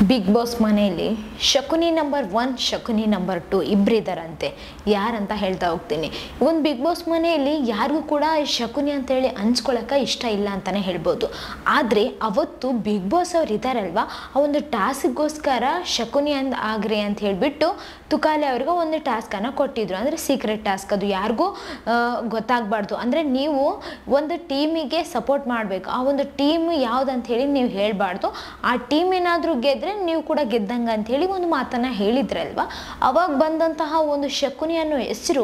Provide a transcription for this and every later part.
Big boss ಮನೆಯಲ್ಲಿ Shakuni number 1 Shakuni number 2 ಇಬ್ಬರಿದ್ದಾರಂತೆ. ಯಾರಂತ ಹೇಳ್ತಾ ಹೋಗ್ತೀನಿ. ಒಂದು ಬಿಗ್ ಬಾಸ್ ಮನೆಯಲ್ಲಿ ಯಾರಿಗೂ ಕೂಡ ಶಕುನಿ ಅಂತೇಳಿ ಹಂಚ್ಕೊಳ್ಳೋಕೆ ಇಷ್ಟ ಇಲ್ಲ ಅಂತಲೇ ಹೇಳ್ಬೋದು. ಆದರೆ ಅವತ್ತು ಬಿಗ್ ಬಾಸ್ ಅವ್ರು ಇದ್ದಾರಲ್ವ, ಆ ಒಂದು ಟಾಸ್ಕ್ಗೋಸ್ಕರ ಶಕುನಿ ಆಗ್ರಿ ಅಂತ ಹೇಳಿಬಿಟ್ಟು ತುಕಾಲಿ ಅವ್ರಿಗೆ ಒಂದು ಟಾಸ್ಕನ್ನು ಕೊಟ್ಟಿದ್ರು. ಅಂದರೆ ಸೀಕ್ರೆಟ್ ಟಾಸ್ಕ್, ಅದು ಯಾರಿಗೂ ಗೊತ್ತಾಗಬಾರ್ದು. ಅಂದರೆ ನೀವು ಒಂದು ಟೀಮಿಗೆ ಸಪೋರ್ಟ್ ಮಾಡಬೇಕು. ಆ ಒಂದು ಟೀಮ್ ಯಾವುದಂತ ಹೇಳಿ ನೀವು ಹೇಳಬಾರ್ದು. ಆ ಟೀಮ್ ಏನಾದರೂ ಗೆದ್ದರೆ ನೀವು ಕೂಡ ಗೆದ್ದಂಗೆ ಅಂಥೇಳಿ ಒಂದು ಮಾತನ್ನು ಹೇಳಿದ್ರಲ್ವ. ಅವಾಗ ಬಂದಂತಹ ಒಂದು ಶಕುನಿ ಅನ್ನೋ ಹೆಸರು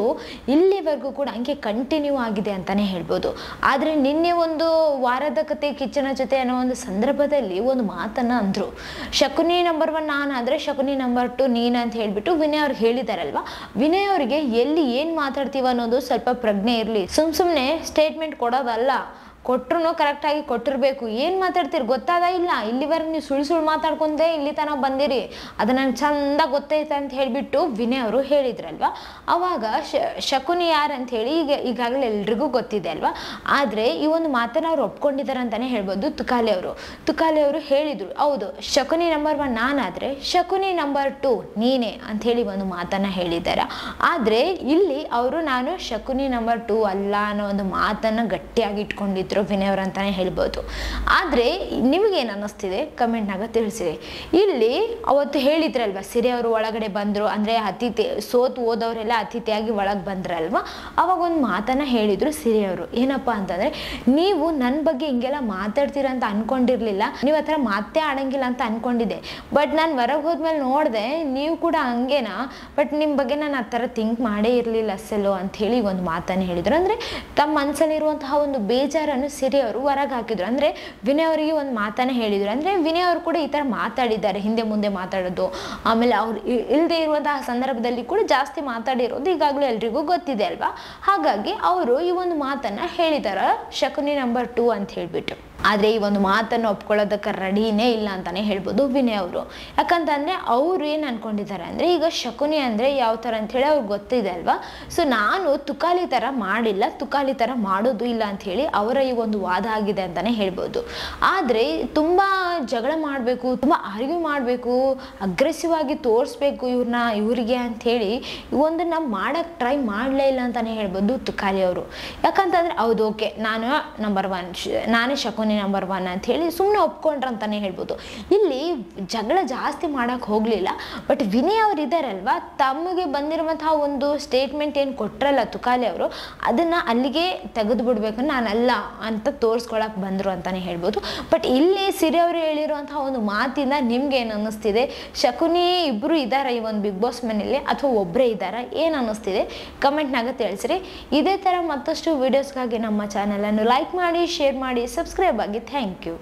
ಇಲ್ಲಿವರೆಗೂ ಕೂಡ ಹಂಗೆ ಕಂಟಿನ್ಯೂ ಆಗಿದೆ ಅಂತಲೇ ಹೇಳ್ಬೋದು. ಆದರೆ ನಿನ್ನೆ ಒಂದು ವಾರದ ಕತೆ ಕಿಚ್ಚನ ಜೊತೆ ಅನ್ನೋ ಒಂದು ಸಂದರ್ಭದಲ್ಲಿ ಒಂದು ಮಾತನ್ನು ಅಂದರು. ಶಕುನಿ ನಂಬರ್ 1 ನಾನಾದರೆ ಶಕುನಿ ನಂಬರ್ 2 ನೀನು ಅಂತ ಹೇಳಿಬಿಟ್ಟು ವಿನಯ್ ಅವ್ರಿಗೆ ಹೇಳಿದಾರಲ್ವ. ವಿನಯ್ ಅವರಿಗೆ ಎಲ್ಲಿ ಏನು ಮಾತಾಡ್ತೀವ ಅನ್ನೋದು ಸ್ವಲ್ಪ ಪ್ರಜ್ಞೆ ಇರಲಿ. ಸುಮ್ಮನೆ ಸ್ಟೇಟ್ಮೆಂಟ್ ಕೊಡೋದಲ್ಲ, ಕೊಟ್ಟರು ಕರೆಕ್ಟಾಗಿ ಕೊಟ್ಟಿರಬೇಕು. ಏನು ಮಾತಾಡ್ತೀರಿ ಗೊತ್ತಾದ ಇಲ್ಲ, ಇಲ್ಲಿವರೆಗೆ ನೀವು ಸುಳ್ಳು ಮಾತಾಡ್ಕೊಂಡೆ ಇಲ್ಲಿ ತನಕ ಬಂದಿರಿ, ಅದು ನನಗೆ ಚಂದ ಗೊತ್ತೈತೆ ಅಂತ ಹೇಳಿಬಿಟ್ಟು ವಿನಯ್ ಅವರು ಹೇಳಿದ್ರಲ್ವ. ಆವಾಗ ಶಕುನಿ ಯಾರು ಅಂತ ಹೇಳಿ ಈಗಾಗಲೇ ಎಲ್ರಿಗೂ ಗೊತ್ತಿದೆ ಅಲ್ವಾ. ಆದರೆ ಈ ಒಂದು ಮಾತನ್ನು ಅವ್ರು ಒಪ್ಕೊಂಡಿದ್ದಾರೆ ಅಂತಲೇ ಹೇಳ್ಬೋದು. ತುಕಾಲಿ ಅವರು ಹೇಳಿದರು, ಹೌದು ಶಕುನಿ ನಂಬರ್ 1 ನಾನಾದರೆ ಶಕುನಿ ನಂಬರ್ 2 ನೀನೇ ಅಂಥೇಳಿ ಒಂದು ಮಾತನ್ನು ಹೇಳಿದ್ದಾರೆ. ಆದರೆ ಇಲ್ಲಿ ಅವರು ನಾನು ಶಕುನಿ ನಂಬರ್ 2 ಅಲ್ಲ ಅನ್ನೋ ಒಂದು ಮಾತನ್ನು ಗಟ್ಟಿಯಾಗಿ ಇಟ್ಕೊಂಡಿದ್ರು ವಿನಯ್ ಅವರು ಅಂತಾನೆ ಹೇಳ್ಬೋದು. ಆದರೆ ನಿಮಗೇನು ಅನ್ನಿಸ್ತಿದೆ ಕಮೆಂಟ್ನಾಗ ತಿಳಿಸಿರಿ. ಇಲ್ಲಿ ಅವತ್ತು ಹೇಳಿದ್ರಲ್ವ, ಸಿರಿ ಅವರು ಒಳಗಡೆ ಬಂದರು, ಅಂದರೆ ಅತಿಥಿ ಸೋತು ಹೋದವರೆಲ್ಲ ಅತಿಥಿಯಾಗಿ ಒಳಗೆ ಬಂದ್ರಲ್ವ. ಅವಾಗ ಒಂದು ಮಾತನ್ನು ಹೇಳಿದರು ಸಿರಿ ಅವರು. ಏನಪ್ಪ ಅಂತಂದರೆ, ನೀವು ನನ್ನ ಬಗ್ಗೆ ಹಿಂಗೆಲ್ಲ ಮಾತಾಡ್ತೀರ ಅಂತ ಅಂದ್ಕೊಂಡಿರಲಿಲ್ಲ, ನೀವು ಆ ಥರ ಮಾತೇ ಆಡಂಗಿಲ್ಲ ಅಂತ ಅಂದ್ಕೊಂಡಿದ್ದೆ. ಬಟ್ ನಾನು ಹೊರಗೆ ಹೋದ್ಮೇಲೆ ನೋಡಿದೆ ನೀವು ಕೂಡ ಹಂಗೇನಾ, ಬಟ್ ನಿಮ್ಮ ಬಗ್ಗೆ ನಾನು ಆ ಥರ ಥಿಂಕ್ ಮಾಡೇ ಇರಲಿಲ್ಲ ಅಸಲು ಅಂಥೇಳಿ ಒಂದು ಮಾತನ್ನು ಹೇಳಿದರು. ಅಂದರೆ ತಮ್ಮ ಮನಸ್ಸಲ್ಲಿರುವಂತಹ ಒಂದು ಬೇಜಾರನ್ನು ಸಿರಿ ಅವರು ಹೊರಗೆ ಹಾಕಿದ್ರು. ಅಂದರೆ ವಿನಯ್ ಅವರಿಗೆ ಒಂದು ಮಾತನ್ನು ಹೇಳಿದರು. ಅಂದರೆ ವಿನಯ್ ಅವರು ಕೂಡ ಈ ಥರ ಮಾತಾಡಿದ್ದಾರೆ, ಹಿಂದೆ ಮುಂದೆ ಮಾತಾಡೋದು, ಆಮೇಲೆ ಅವ್ರು ಇಲ್ಲದೆ ಇರುವಂತಹ ಸಂದರ್ಭದಲ್ಲಿ ಕೂಡ ಜಾಸ್ತಿ ಮಾತಾಡಿರೋದು ಈಗಾಗಲೇ ಎಲ್ರಿಗೂ ಗೊತ್ತಿದೆ ಅಲ್ವಾ. ಹಾಗಾಗಿ ಅವರು ಈ ಒಂದು ಮಾತನ್ನು ಹೇಳಿದ್ದಾರೆ, ಶಕುನಿ ನಂಬರ್ 2 ಅಂತ ಹೇಳಿಬಿಟ್ಟು. ಆದರೆ ಈ ಒಂದು ಮಾತನ್ನು ಒಪ್ಕೊಳ್ಳೋದಕ್ಕೆ ರೆಡಿನೇ ಇಲ್ಲ ಅಂತಲೇ ಹೇಳ್ಬೋದು ವಿನಯ್ ಅವರು. ಯಾಕಂತಂದರೆ ಅವರು ಏನು ಅಂದ್ಕೊಂಡಿದ್ದಾರೆ ಅಂದರೆ, ಈಗ ಶಕುನಿ ಅಂದರೆ ಯಾವ ಥರ ಅಂಥೇಳಿ ಅವ್ರಿಗೆ ಗೊತ್ತಿದೆ ಅಲ್ವಾ. ಸೊ ನಾನು ತುಕಾಲಿ ಥರ ಮಾಡಿಲ್ಲ, ತುಕಾಲಿ ಥರ ಮಾಡೋದು ಇಲ್ಲ ಅಂಥೇಳಿ ಅವರ ಈ ಒಂದು ವಾದ ಆಗಿದೆ ಅಂತಲೇ ಹೇಳ್ಬೋದು. ಆದರೆ ತುಂಬ ಜಗಳ ಮಾಡಬೇಕು, ತುಂಬ ಆರ್ಗ್ಯೂ ಮಾಡಬೇಕು, ಅಗ್ರೆಸಿವ್ ಆಗಿ ತೋರಿಸ್ಬೇಕು ಇವರಿಗೆ ಅಂಥೇಳಿ ಒಂದನ್ನು ಮಾಡೋಕ್ಕೆ ಟ್ರೈ ಮಾಡಲೇ ಇಲ್ಲ ಅಂತಲೇ ಹೇಳ್ಬೋದು ತುಕಾಲಿ ಅವರು. ಯಾಕಂತಂದರೆ ಹೌದು ಓಕೆ ನಾನು ನಂಬರ್ 1 ನಾನೇ ಶಕುನಿ ನಂಬರ್ 1 ಅಂತ ಹೇಳಿ ಸುಮ್ಮನೆ ಒಪ್ಕೊಂಡ್ರ ಅಂತಾನೆ ಹೇಳ್ಬೋದು. ಇಲ್ಲಿ ಜಗಳ ಜಾಸ್ತಿ ಮಾಡಕ್ಕೆ ಹೋಗಲಿಲ್ಲ. ಬಟ್ ವಿನಯ್ ಅವರು ಇದ್ದಾರಲ್ವ, ತಮಗೆ ಬಂದಿರುವಂತಹ ಒಂದು ಸ್ಟೇಟ್ಮೆಂಟ್ ಏನು ಕೊಟ್ರಲ್ಲ ತುಕಾಲಿ ಅವರು, ಅದನ್ನು ಅಲ್ಲಿಗೆ ತೆಗೆದು ಬಿಡಬೇಕು, ನಾನಲ್ಲ ಅಂತ ತೋರಿಸ್ಕೊಳಕ್ಕೆ ಬಂದರು ಅಂತಲೇ ಹೇಳ್ಬೋದು. ಬಟ್ ಇಲ್ಲಿ ಸಿರಿ ಅವರು ಹೇಳಿರುವಂತಹ ಒಂದು ಮಾತಿಂದ ನಿಮ್ಗೆ ಏನು ಅನ್ನಿಸ್ತಿದೆ? ಶಕುನಿ ಇಬ್ಬರು ಇದ್ದಾರೆ ಈ ಒಂದು ಬಿಗ್ ಬಾಸ್ ಮನೆಯಲ್ಲಿ ಅಥವಾ ಒಬ್ಬರೇ ಇದ್ದಾರಾ? ಏನು ಅನ್ನಿಸ್ತಿದೆ ಕಮೆಂಟ್ನಾಗ ತಿಳಿಸ್ರಿ. ಇದೇ ಥರ ಮತ್ತಷ್ಟು ವೀಡಿಯೋಸ್ಗಾಗಿ ನಮ್ಮ ಚಾನಲನ್ನು ಲೈಕ್ ಮಾಡಿ, ಶೇರ್ ಮಾಡಿ, ಸಬ್ಸ್ಕ್ರೈಬ್ ಆಗಿ. Thank you.